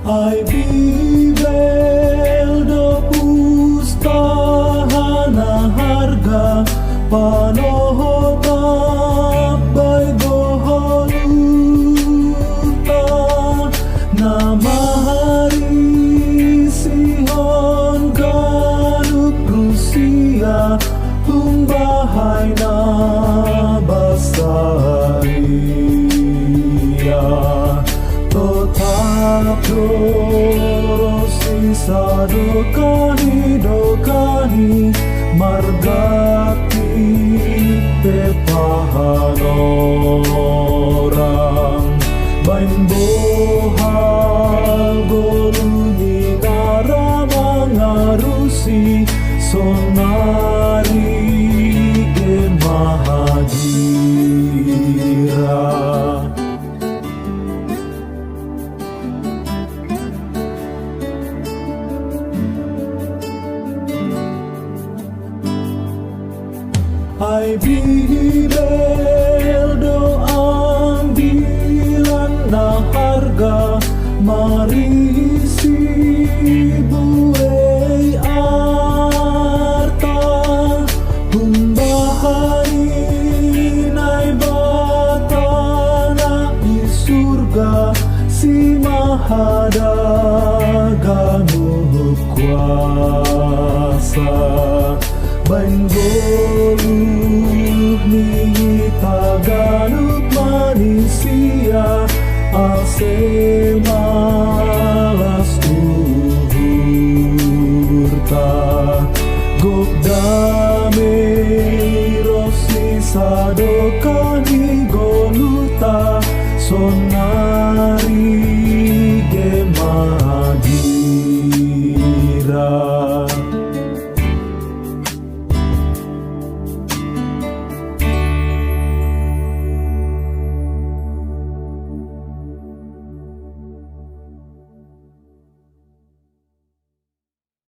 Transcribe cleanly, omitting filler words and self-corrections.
Ai bibel do pustahana harga panohotap bay goholuta nama hari Sihon ganup Rusia humbahay na basaya Sisa dokani margati pepahan orang bain bohal golungi karamang arusi sonari gen mahadira. Ai bibel do ambilan na harga marisi buey arta humbahay na'y bata na isurga si mahadaganug kuasa bain goluh ni taganug manisia ase malas tuhurta gokdame rosi sadokani goluta son